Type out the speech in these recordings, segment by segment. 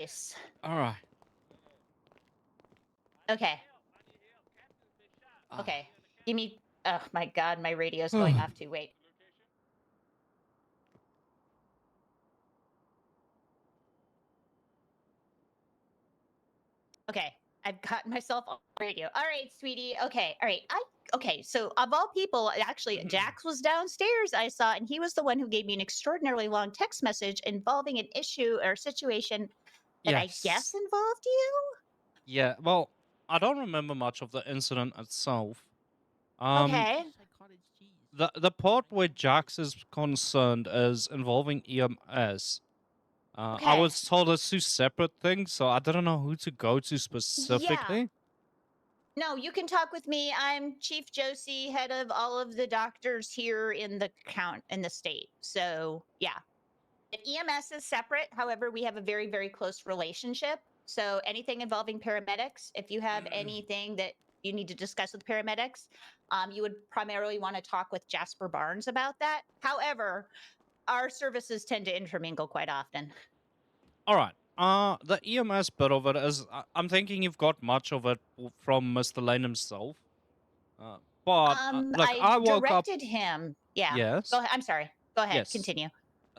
Yes. All right. Okay. Ah. Okay. Give me. Oh my God, my radio's going off too. Wait. Okay. I've gotten myself on the radio. All right, sweetie. Okay. All right. Okay. So of all people, actually, Jax was downstairs. I saw, and he was the one who gave me an extraordinarily long text message involving an issue or situation that I guess Yes. involved you. Yeah. Well, I don't remember much of the incident itself. Um, Okay. the part where Jax is concerned is involving EMS. I Okay. was told it's two separate things, so I didn't know who to go to Yeah. specifically. No, you can talk with me. I'm Chief Josie, head of all of the doctors here in the state. So yeah. The EMS is separate. However, we have a very, very close relationship. So anything involving paramedics, if you have anything that you need to discuss with paramedics, you would primarily want to talk with Jasper Barnes about that. However, our services tend to intermingle quite often. All right. The EMS bit of it is, I'm thinking you've got much of it from Mr. Lane himself. Uh, but look, I I woke up. directed him. Yeah. Go Yes. ahead. I'm sorry. Go ahead. Yes. Continue.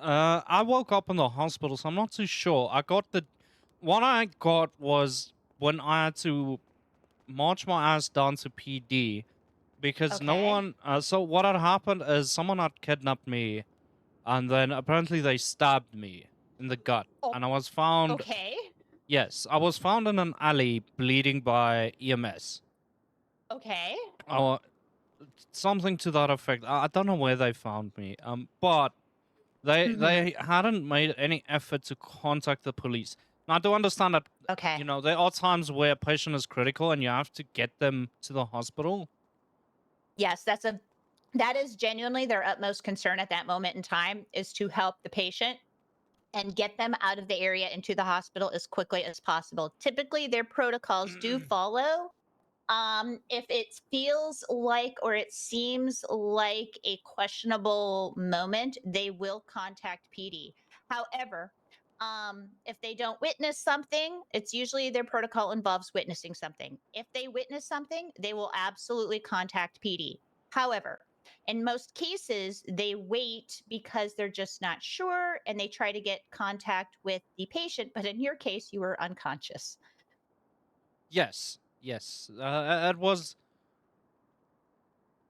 I woke up in the hospital, so I'm not too sure. What I got was when I had to march my ass down to PD because no Okay. one. So what had happened is someone had kidnapped me, and then apparently they stabbed me in the gut, Oh, and I was found. okay. Yes, I was found in an alley bleeding by EMS. Okay. Oh, something to that effect. I don't know where they found me. But Mm-hmm. they hadn't made any effort to contact the police. Now I do understand that Okay. there are times where a patient is critical and you have to get them to the hospital. Yes, that is genuinely their utmost concern at that moment in time is to help the patient and get them out of the area into the hospital as quickly as possible. Typically, their protocols do follow. If it feels like or it seems like a questionable moment, they will contact PD. However, if they don't witness something, it's usually their protocol involves witnessing something. If they witness something, they will absolutely contact PD. However, in most cases, they wait because they're just not sure and they try to get contact with the patient. But in your case, you were unconscious. Yes, yes. It was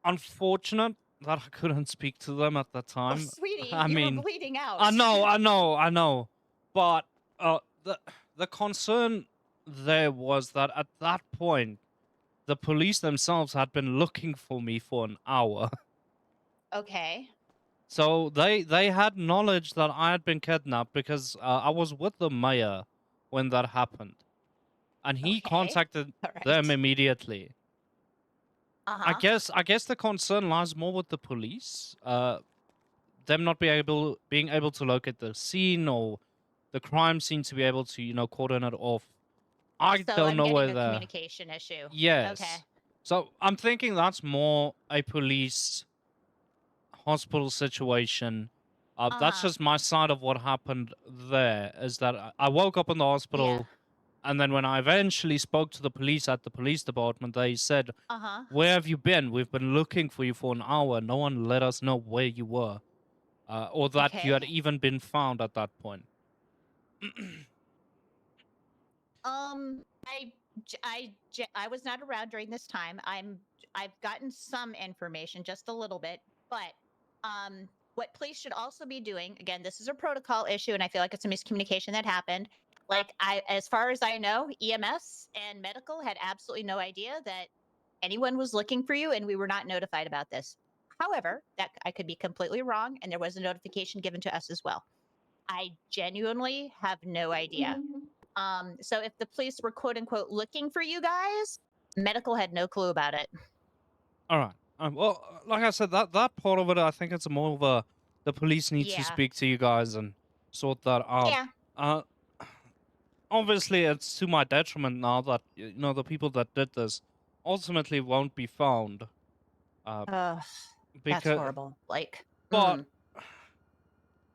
unfortunate that I couldn't speak to them at the Oh, time. sweetie, I you were mean, bleeding I out. know, I know, I know. But the concern there was that at that point, the police themselves had been looking for me for an hour. Okay. So they had knowledge that I had been kidnapped because I was with the mayor when that happened, and he Okay. contacted All them right. immediately. Uh-huh. I guess the concern lies more with the police. Them not being able to locate the scene or the crime scene to be able to cordon it off. I So don't I'm know getting where a the communication issue. Okay. yes. So I'm thinking that's more a police hospital situation. That's Uh-huh. just my side of what happened there. Is that I woke up in the Yeah. hospital, and then when I eventually spoke to the police at the police department, they said, Uh-huh. "Where have you been? We've been looking for you for an hour. No one let us know where you were, or that you Okay. had even been found at that point." I I was not around during this time. I've gotten some information, just a little bit, but what police should also be doing, again, this is a protocol issue, and I feel like it's a miscommunication that happened. Like as far as I know, EMS and medical had absolutely no idea that anyone was looking for you, and we were not notified about this. However, that I could be completely wrong, and there was a notification given to us as well. I genuinely have no idea. So if the police were quote unquote looking for you guys, medical had no clue about it. All right. Well, like I said, that part of it, I think it's more of a the police need to Yeah. speak to you guys and sort that out. Yeah. Uh, Obviously, it's to my detriment now that the people that did this ultimately won't be found. Uh, Ugh, that's because horrible. Like, but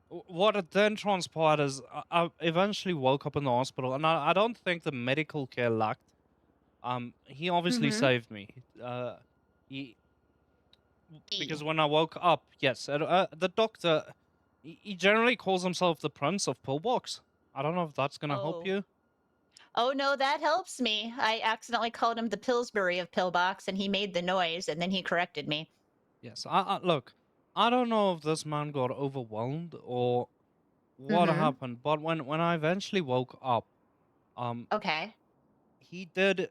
What it then transpired is I eventually woke up in the hospital, and I don't think the medical care lacked. He obviously Mm-hmm. saved me. He E. because when I woke up, yes, the doctor, he generally calls himself the Prince of Pillbox. I don't know if that's gonna help Oh. you. Oh no, that helps me. I accidentally called him the Pillsbury of Pillbox, and he made the noise, and then he corrected me. Yes, I look. I don't know if this man got overwhelmed or what Mm-hmm. happened, but when I eventually woke up, um, Okay. he did.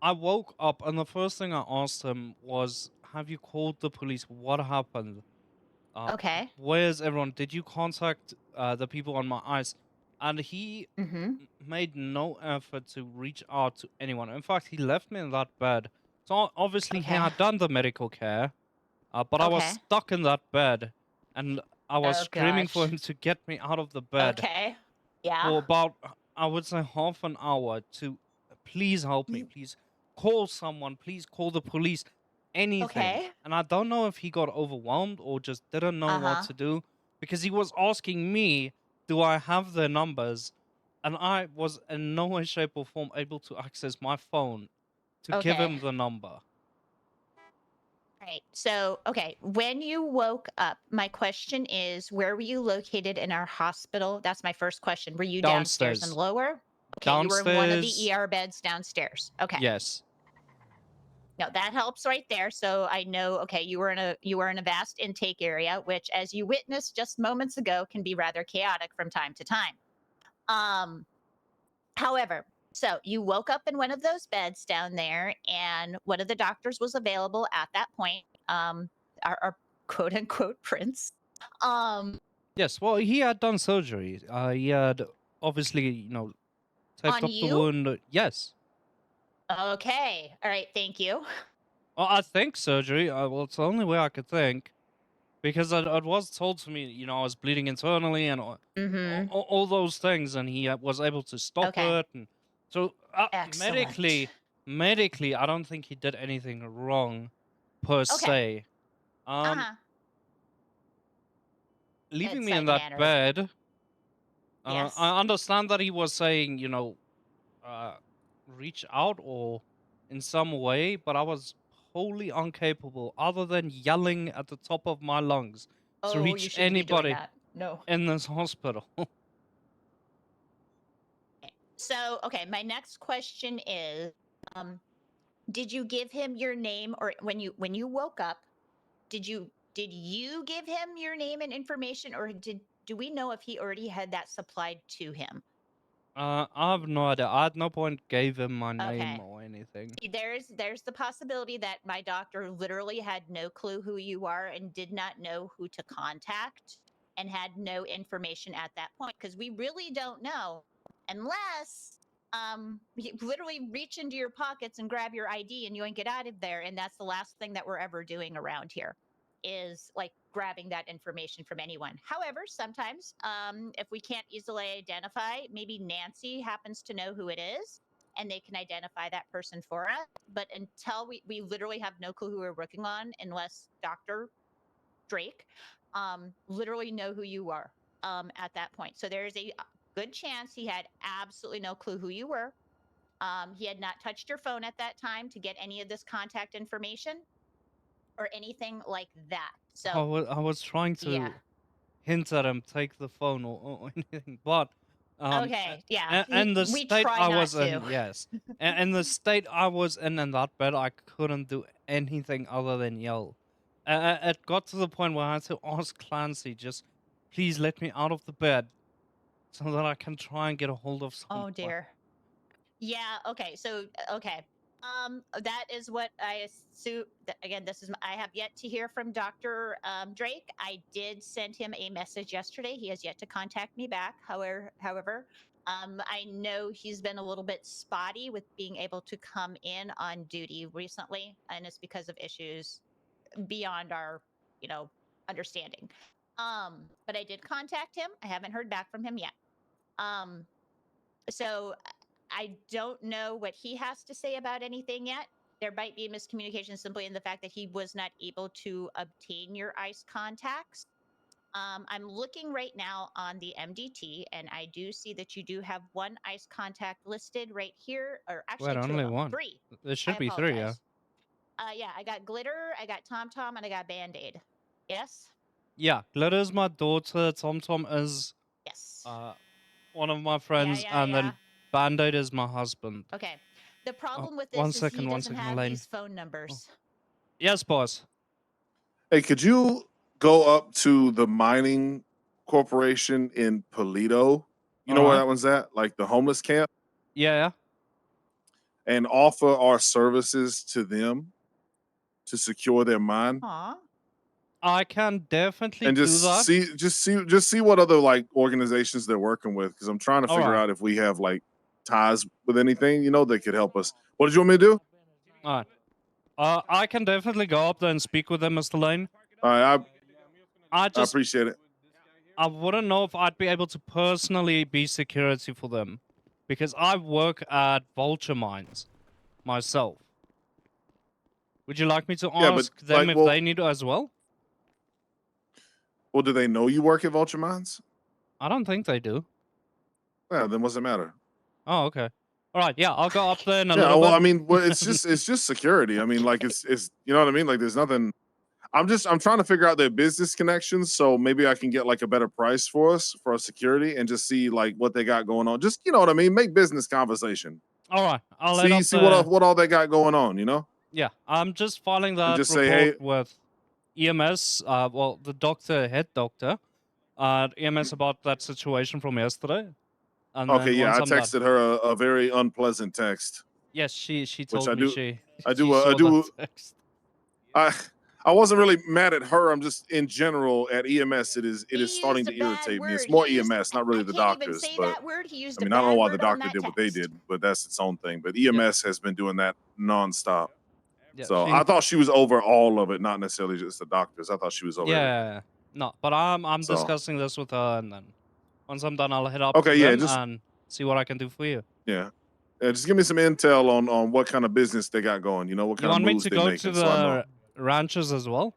I woke up and the first thing I asked him was, "Have you called the police? What happened? Uh, Okay. where's everyone? Did you contact the people on my ice?" And he Mm-hmm. made no effort to reach out to anyone. In fact, he left me in that bed. So obviously he Okay. had done the medical care, but I was Okay. stuck in that bed, and I was Oh screaming for gosh. him to get me out of the bed Okay. Yeah. for about, I would say, half an hour to please help me, Y- please call someone, please call the police, anything. Okay. And I don't know if he got overwhelmed or just didn't know what Uh-huh. to do because he was asking me, do I have their numbers? And I was in no way, shape, or form able to access my phone to give Okay. him the number. Right. So, okay, when you woke up, my question is, where were you located in our hospital? That's my first question. Were you downstairs and Downstairs. lower? Okay, you were in one of the Downstairs, ER beds downstairs. Okay. yes. No, that helps right there. So I know, okay, you were in a vast intake area, which as you witnessed just moments ago can be rather chaotic from time to time. Um, However, so you woke up in one of those beds down there, and one of the doctors was available at that point. Our quote unquote prince. Um, Yes, well, he had done surgery. He had obviously, taped on up the you? wound. Yes. Okay. All right. Thank you. Well, I think surgery. Well, it's the only way I could think because it was told to me, I was bleeding internally and Mm-hmm. all those things, and he was able to stop Okay. it. And so, Excellent. medically, I don't think he did anything wrong per Okay. se. Um, Uh-huh. leaving It's me in like that mannered. bed. Yes. I understand that he was saying, uh, reach out or in some way, but I was wholly incapable, other than yelling at the top of my lungs, to Oh, you reach shouldn't be doing anybody that. No. in this hospital. So, okay, my next question is, um, did you give him your name, or when you woke up, did you give him your name and information, or do we know if he already had that supplied to him? I have no idea. I at no point gave him my name Okay. or anything. There's the possibility that my doctor literally had no clue who you are and did not know who to contact and had no information at that point, because we really don't know unless you literally reach into your pockets and grab your ID and you ain't get out of there, and that's the last thing that we're ever doing around here, is like grabbing that information from anyone. However, sometimes if we can't easily identify, maybe Nancy happens to know who it is and they can identify that person for us. But until we literally have no clue who we're working on, unless Dr. Drake literally know who you are at that point. So there's a good chance he had absolutely no clue who you were. He had not touched your phone at that time to get any of this contact information or anything like that. So I was trying yeah. to hint at him, take the phone or anything, but Okay. Yeah. and the We state try I not was to. in, yes, and the state I was in that bed, I couldn't do anything other than yell. It got to the point where I had to ask Clancy, just please let me out of the bed so that I can try and get a hold of Oh someone. dear. Yeah. Okay. So okay. That is what I assume. Again, I have yet to hear from Doctor Drake. I did send him a message yesterday. He has yet to contact me back. However, I know he's been a little bit spotty with being able to come in on duty recently, and it's because of issues beyond our, you know, understanding. But I did contact him. I haven't heard back from him yet. Um, so I don't know what he has to say about anything yet. There might be a miscommunication simply in the fact that he was not able to obtain your ICE contacts. I'm looking right now on the MDT, and I do see that you do have one ice contact listed right here, or actually Wait, two of only them, one. three. There I should be three, yeah. apologize. Yeah, I got glitter, I got Tom Tom, and I got Band Aid. Yes. Yeah, Glitter's my daughter. Tom Tom is Yes. one of my Yeah, friends, yeah, and yeah. then Band-Aid is my husband. Okay. The problem with One this is he second, doesn't have Elaine. these phone Oh. numbers. Yes, boss. Hey, could you go up to the mining corporation in Polito? You know where that one's at? Like the homeless camp? Yeah. And offer our services to them to secure their mine. Aw. I can definitely And do that. just see what other like organizations they're working with, because I'm trying to figure out if we have like ties with anything, you know, that could help us. What did you want me to do? All right. I can definitely go up there and speak with them, Mr. Lane. All right, I I appreciate it. I wouldn't know if I'd be able to personally be security for them, because I work at Vulture Mines myself. Would you like me to Yeah, but, ask them like, if they need it as well? Well, do they know you work at Vulture Mines? I don't think they do. Yeah, then what's it matter? Oh, okay. All right, yeah, I'll go up there in a Yeah, little well, bit. I mean, well, it's just security. I mean, like it's you know what I mean? Like there's nothing. I'm trying to figure out their business connections, so maybe I can get like a better price for us for our security and just see like what they got going on. Just, you know what I mean? Make business conversation. All right, I'll head up See there. what all they got going on, you know? Yeah, I'm just filing And that just report say, hey, with EMS. Well, the doctor, head doctor, EMS about that situation from yesterday. And okay, then yeah, once I I'm done. texted her a very unpleasant text. Yes, she Which told I me do, she I she do, saw I do. that text. I wasn't really mad at her. I'm just in general at EMS. It is He starting used a to bad irritate me. It's word. more He used, EMS, not really I the can't even doctors. say But that word. He used I a mean, I don't know bad why the word on doctor that did what they text. did, but that's its own thing. But EMS has been doing that nonstop. Yeah, So I thought she was over all of it, not necessarily just the doctors. I thought she was over everything. Yeah, no, but I'm So- discussing this with her, and then once I'm done, I'll head up Okay, to yeah, them just- and see what I can do for you. Yeah. Just give me some intel on what kind of business they got going. You know, what You kind want of me moves to they go making. to So I know. the ranches as well?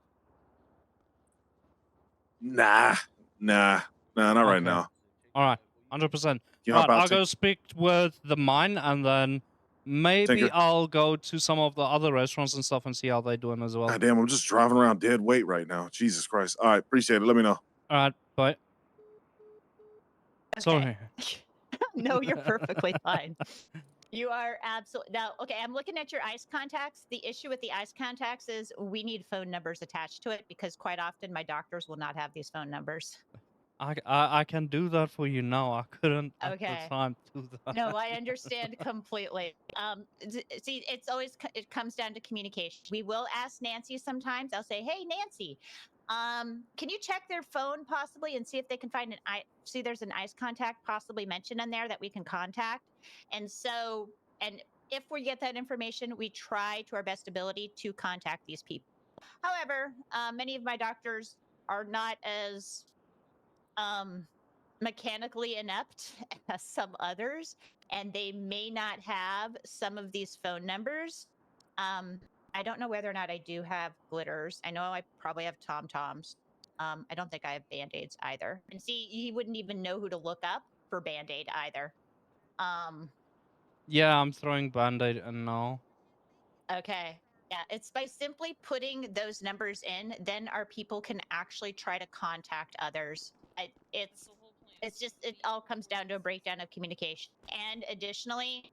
Nah, not right Okay. now. All right, 100%. You Right, hop out, I'll go speak with the mine, and then maybe Tinker. I'll go to some of the other restaurants and stuff and see how they're doing as well. God damn, I'm just driving around dead weight right now. Jesus Christ. All right, appreciate it. Let me know. All right, bye. Okay. Sorry. No, you're perfectly fine. You are absolutely now. Okay, I'm looking at your ice contacts. The issue with the ice contacts is we need phone numbers attached to it because quite often my doctors will not have these phone numbers. I can do that for you now. I couldn't at the Okay. time do that. No, I understand completely. See, it's always it comes down to communication. We will ask Nancy sometimes. I'll say, "Hey, Nancy, can you check their phone possibly and see if they can find see there's an ice contact possibly mentioned in there that we can contact?" And so, and if we get that information, we try to our best ability to contact these people. However, many of my doctors are not as mechanically inept as some others, and they may not have some of these phone numbers. I don't know whether or not I do have glitters. I know I probably have Tom Toms. I don't think I have Band-Aids either. And see, he wouldn't even know who to look up for Band-Aid either. Yeah, I'm throwing Band-Aid in now. Okay. Yeah, it's by simply putting those numbers in, then our people can actually try to contact others. It's just it all comes down to a breakdown of communication. And additionally,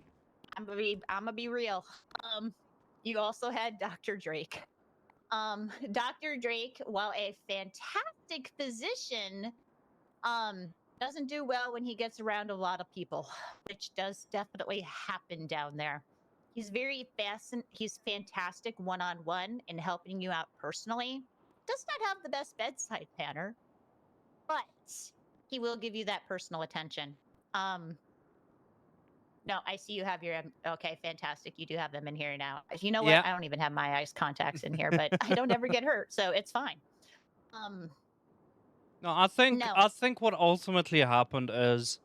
I'm gonna be real. You also had Dr. Drake. Dr. Drake, while a fantastic physician, doesn't do well when he gets around a lot of people, which does definitely happen down there. He's very he's fantastic one-on-one in helping you out personally. Does not have the best bedside manner, but he will give you that personal attention. No, I see you have your okay, fantastic. You do have them in here now. You know what? Yeah. I don't even have my ice contacts in here, but I don't ever get hurt, so it's fine. No, I think what ultimately happened is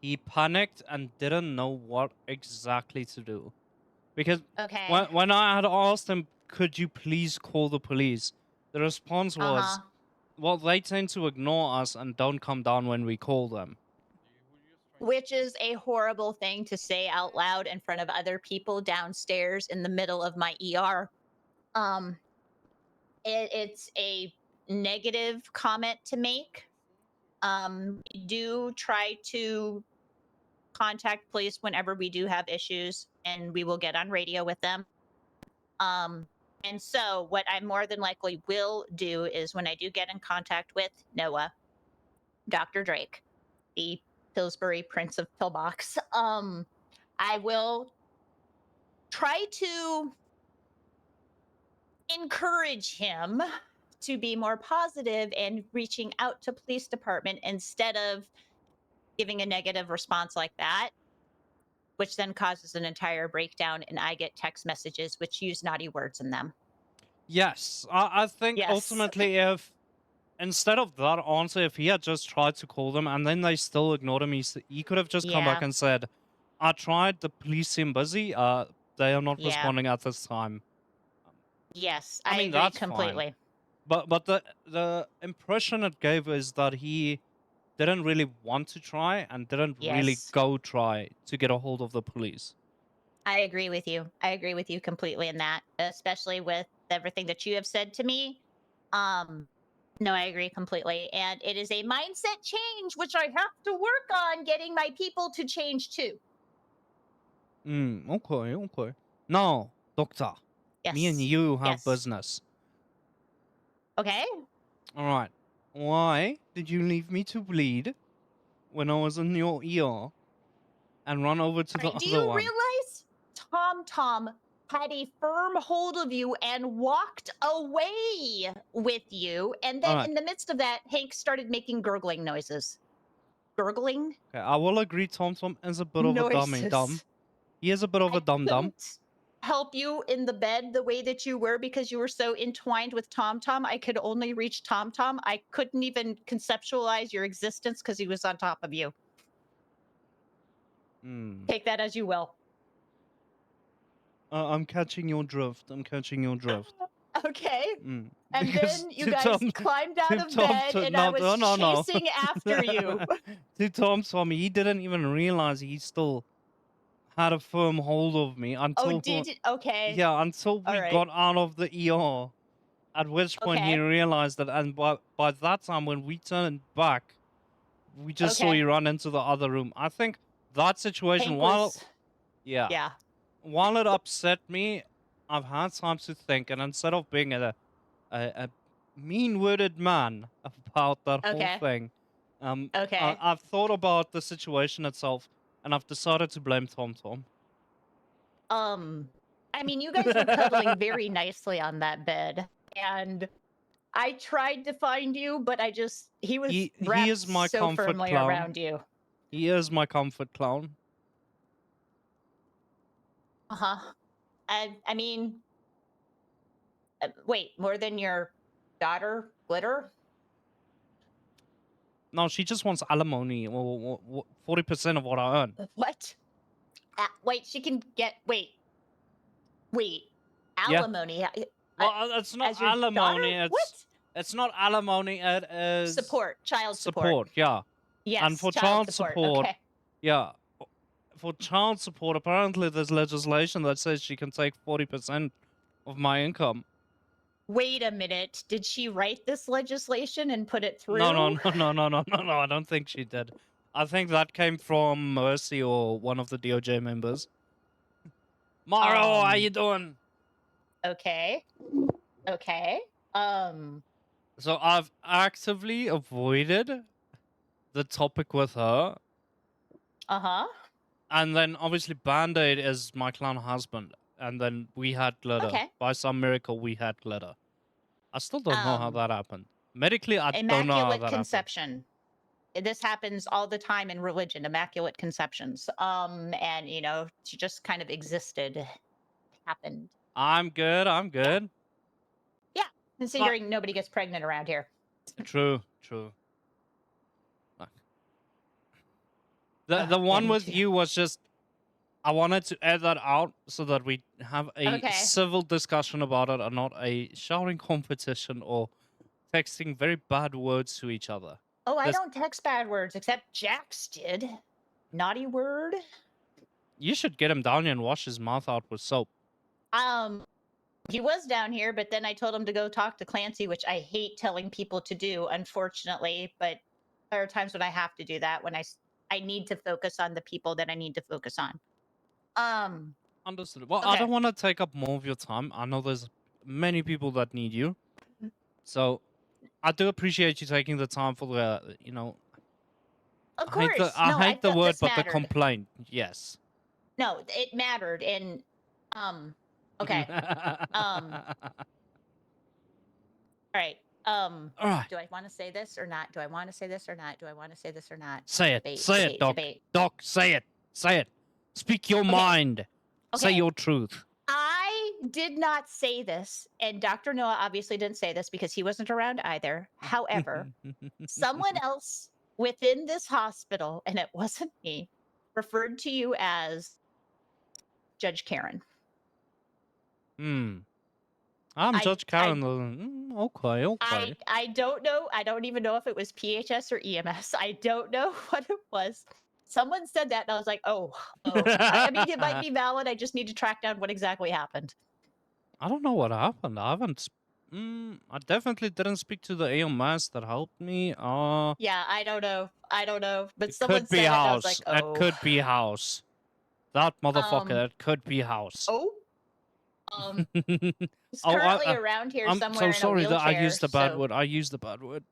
he panicked and didn't know what exactly to do. Because Okay. when I had asked him, could you please call the police? The response was, Well, they tend to ignore us and don't come down when we call them. Which is a horrible thing to say out loud in front of other people downstairs in the middle of my ER. Um, it's a negative comment to make. We do try to contact police whenever we do have issues, and we will get on radio with them. And so, what I more than likely will do is when I do get in contact with Noah, Dr. Drake, the Pillsbury Prince of Pillbox, I will try to encourage him to be more positive and reaching out to police department instead of giving a negative response like that, which then causes an entire breakdown and I get text messages which use naughty words in them. Yes, I think Yes. ultimately if instead of that answer, if he had just tried to call them and then they still ignored him, he could have just come back Yeah. and said, I tried, the police seem busy, they are not Yeah. responding at this time. Yes, I I mean, agree that's fine. completely. But the impression it gave is that he didn't really want to try and didn't really Yes. go try to get a hold of the police. I agree with you. I agree with you completely in that, especially with everything that you have said to me. No, I agree completely. And it is a mindset change, which I have to work on getting my people to change too. Okay. Now, doctor, me and Yes. you have Yes. business. Okay. All right. Why did you leave me to bleed when I was in your ER and run over to All the right. Do other you one? realize Tom had a firm hold of you and walked away with you? And then Alright. in the midst of that, Hank started making gurgling noises. Gurgling Okay, I will agree Tom is a bit of a dummy dumb. noises. He is a bit of I a dumb. couldn't help you in the bed the way that you were because you were so entwined with Tom. I could only reach Tom. I couldn't even conceptualize your existence because he was on top of you. Take that as you will. I'm catching your drift. Okay. Mm. And Because then you to guys Tom- climbed out to of Tom- bed to- and no, I was no. chasing after you. To Tommy, he didn't even realize he still had a firm hold of me until Oh, did you? Okay. yeah, until All we right. got out of the ER. At which point he Okay. realized that, and by that time when we turned back, we just saw Okay. you run into the other room. I think that situation, Hank while was. yeah, Yeah. while it upset me, I've had time to think, and instead of being a mean-worded man about that whole Okay. thing, Okay. I've thought about the situation itself, and I've decided to blame Tom. I mean, you guys were cuddling very nicely on that bed, and I tried to find you, but he was He wrapped is my so comfort firmly clown. around you. He is my comfort clown. Uh-huh. I mean, wait, more than your daughter, Glitter? No, she just wants alimony, or 40% of what I earn. What? Wait, she can get, wait, Yeah. alimony. Well, it's not as your alimony. daughter? What? It's not alimony. It is Support, child support. Yeah. Yes, And for child child support. Okay. yeah, for child support, apparently there's legislation that says she can take 40% of my income. Wait a minute. Did she write this legislation and put it through? No. I don't think she did. I think that came from Mercy or one of the DOJ members. Maro, how you doing? Okay. Okay. So I've actively avoided the topic with her. Uh-huh. And then obviously Band-Aid is my clown husband. And then we had glitter. Okay. By some miracle, we had glitter. I still don't know how that happened. Medically, I don't know how Immaculate that conception. This happens all the time in religion, immaculate conceptions. And she just kind of existed, happened. happened. I'm good. Yeah. Considering nobody gets pregnant around here. True. The one with you was just, I wanted to add that out so that we have a Okay. civil discussion about it and not a shouting competition or texting very bad words to each other. Oh, I There's- don't text bad words, except Jax did. Naughty word. You should get him down here and wash his mouth out with soap. He was down here, but then I told him to go talk to Clancy, which I hate telling people to do, unfortunately. But there are times when I have to do that when I need to focus on the people that I need to focus on. Understood. Well, I Okay. don't want to take up more of your time. I know there's many people that need you. So I do appreciate you taking the time for the, Of I hate course. I No, hate the felt word, this but the mattered. complaint. Yes. No, it mattered. And okay. All right. All right. Do I want to say this or not? Do I want to say this or not? Do I want to say this or not? Say it. Debate, Say debate, it, Doc. debate. Doc, say it. Say it. Speak your mind. Say Okay. your truth. I did not say this, and Dr. Noah obviously didn't say this because he wasn't around either. However, someone else within this hospital, and it wasn't me, referred to you as Judge Karen. I'm I- Judge I- Karen. Okay. I don't know. I don't even know if it was PHS or EMS. I don't know what it was. Someone said that, and I was like, oh. I mean, it might be valid. I just need to track down what exactly happened. I don't know what happened. I haven't. I definitely didn't speak to the AMS that helped me. Yeah, I don't know. But It someone could be said it, and I was House. like, oh. It could be House. That motherfucker. It could be House. Oh. He's Oh, currently around here I'm somewhere so in a sorry wheelchair. that I used the bad so- word. I used the bad word.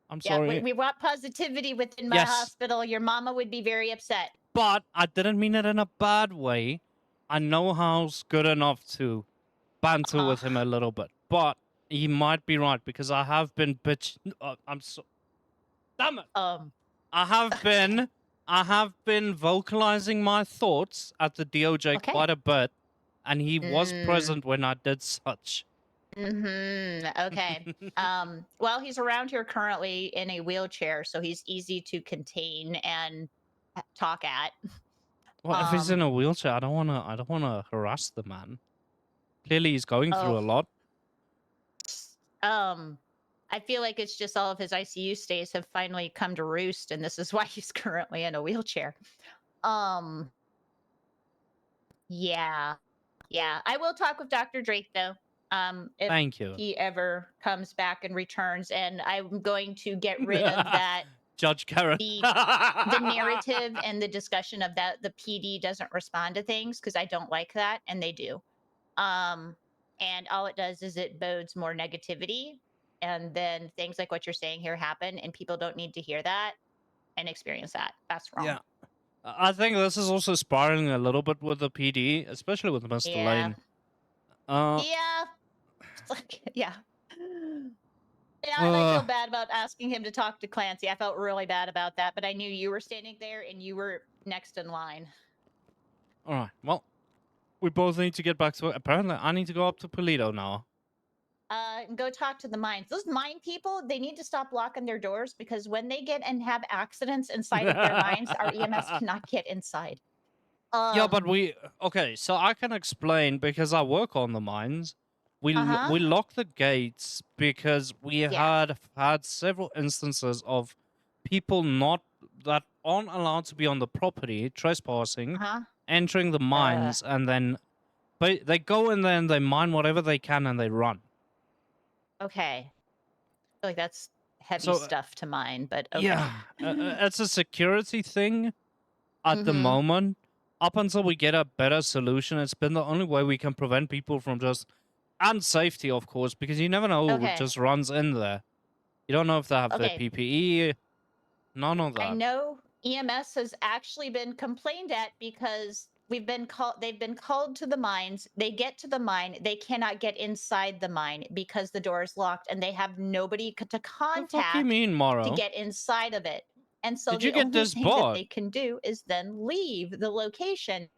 I'm Yeah, sorry. we want positivity within my Yes. hospital. Your mama would be very upset. But I didn't mean it in a bad way. I know House good enough to banter with him a little bit. But he might be right because I have been I'm so... Damn it! I have been vocalizing my thoughts at the DOJ Okay. quite a bit, and he was Mm. present when I did such. Okay. Well, he's around here currently in a wheelchair, so he's easy to contain and talk at. Well, if he's in a wheelchair, I don't wanna harass the man. Clearly, he's going through a lot. I feel like it's just all of his ICU stays have finally come to roost, and this is why he's currently in a wheelchair. Yeah. I will talk with Dr. Drake though. If Thank you. he ever comes back and returns, and I'm going to get rid of that Judge Karen. the narrative and the discussion of that the PD doesn't respond to things because I don't like that, and they do. And all it does is it bodes more negativity, and then things like what you're saying here happen, and people don't need to hear that and experience that. That's wrong. Yeah. I think this is also spiraling a little bit with the PD, especially with Mr. Lane. Yeah. It's like, yeah. Yeah, and I feel bad about asking him to talk to Clancy. I felt really bad about that, but I knew you were standing there and you were next in line. All right. Well, we both need to get back to it. Apparently, I need to go up to Polito now. And go talk to the mines. Those mine people, they need to stop locking their doors because when they get and have accidents inside of their mines, our EMS cannot get inside. Yeah, but okay, so I can explain because I work on the mines. We lock the gates because we had several instances of people that aren't allowed to be on the property trespassing, entering the mines, and then they go in there and they mine whatever they can and they run. Okay. I feel like that's heavy So, stuff to mine, but okay. Yeah, it's a security thing at the moment. Up until we get a better solution, it's been the only way we can prevent people from just... And safety, of course, because you never know who just runs in there. You don't know if they have their PPE. None of that. I know EMS has actually been complained at because they've been called to the mines. They get to the mine. They cannot get inside the mine because the door is locked and they have nobody to contact What do you mean, Morrow? to get inside of it. And so Did you the get only this thing that bought? they can do is then leave the location,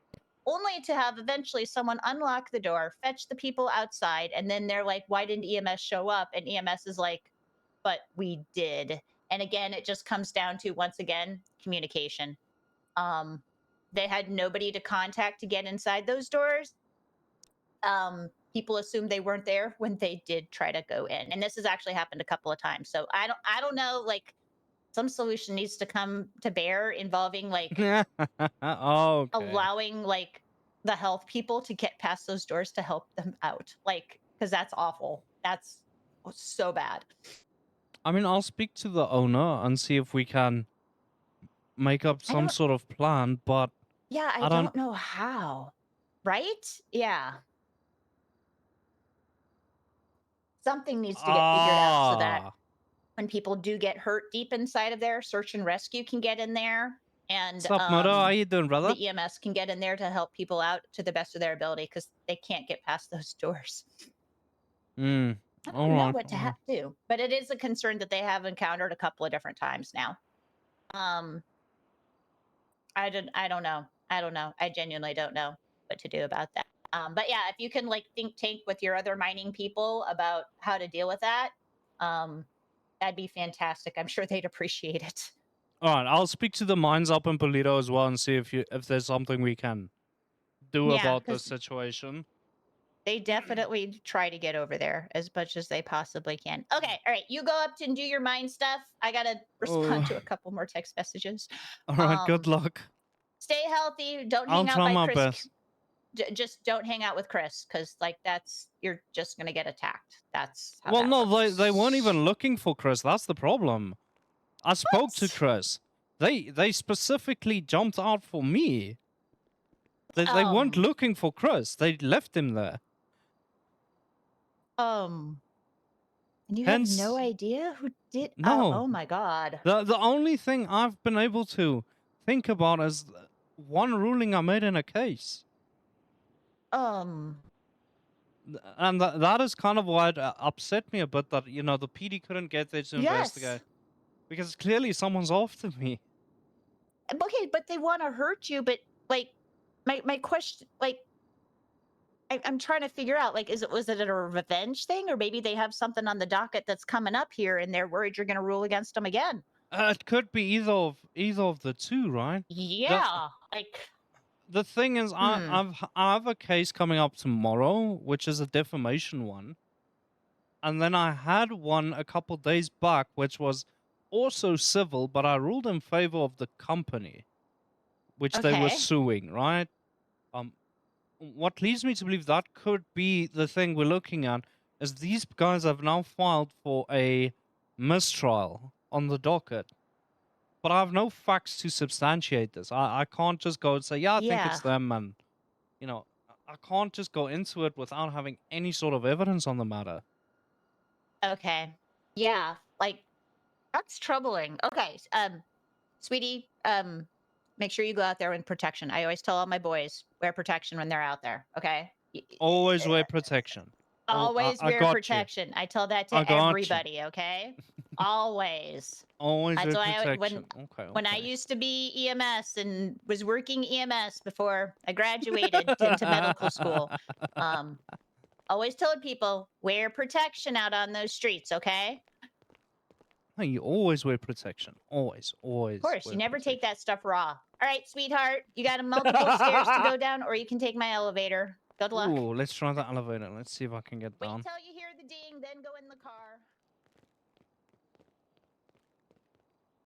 only to have eventually someone unlock the door, fetch the people outside, and then they're like, why didn't EMS show up? And EMS is like, but we did. And again, it just comes down to, once again, communication. They had nobody to contact to get inside those doors. people assume they weren't there when they did try to go in. And this has actually happened a couple of times. So I don't know, like some solution needs to come to bear involving like Okay. allowing like the health people to get past those doors to help them out. Like, because that's awful. That's so bad. I mean, I'll speak to the owner and see if we can make up I some don't, sort of plan, but yeah, I I don't. don't know how. Right? Yeah. Something needs to get figured out so that Ah, when people do get hurt deep inside of there, search and rescue can get in there, and what's up, Murdo? How you doing, brother? the EMS can get in there to help people out to the best of their ability because they can't get past those doors. Mm. I All don't know right. what to do, but it is a concern that they have encountered a couple of different times now. I don't know. I don't know. I genuinely don't know what to do about that. But yeah, if you can like think tank with your other mining people about how to deal with that, that'd be fantastic. I'm sure they'd appreciate it. All right. I'll speak to the mines up in Polito as well and see if there's something we can do Yeah, about this because situation. they definitely try to get over there as much as they possibly can. Okay, all right. You go up and do your mine stuff. I gotta respond Oh. to a couple more text messages. All right. Good luck. Stay healthy. Don't I'll hang out try by my Chris. best. Just don't hang out with Chris because like you're just gonna get attacked. That's how Well, that no, works. they weren't even looking for Chris. That's the problem. I spoke to What? Chris. They specifically jumped out for me. They weren't looking for Chris. They left him there. And you Hence, have no idea who did. no. Oh my god. The only thing I've been able to think about is one ruling I made in a case. Um. And that is kind of why it upset me a bit that, you know, the PD couldn't get there to investigate. Yes. Because clearly someone's after me. Okay, but they want to hurt you. But like, my question, like, I'm trying to figure out, like, was it a revenge thing, or maybe they have something on the docket that's coming up here, and they're worried you're going to rule against them again? It could be either of the two, right? Yeah, like. The thing is, I have a case coming up tomorrow, which is a defamation one. And then I had one a couple days back, which was also civil, but I ruled in favor of the company, which they were Okay. suing, right? What leads me to believe that could be the thing we're looking at is these guys have now filed for a mistrial on the docket. But I have no facts to substantiate this. I can't just go and say, yeah, I think it's them, and, you know, I can't just go into it without having any sort of evidence on the matter. Okay. Yeah, like that's troubling. Okay. Sweetie, make sure you go out there in protection. I always tell all my boys, wear protection when they're out there. Okay. Always wear protection. Always I wear got protection. I tell that I to got you. everybody. Okay. Always. Always wear That's why protection. when I used to be EMS and was working EMS before I graduated into medical school, always told people wear protection out on those streets. Okay. No, you always wear protection. Always, always. Of course, wear you never take protection. that stuff raw. All right, sweetheart, you got multiple stairs to go down, or you can take my elevator. Good luck. Ooh, let's try the elevator. Let's see if I can get Wait down. till you hear the ding, then go in the car.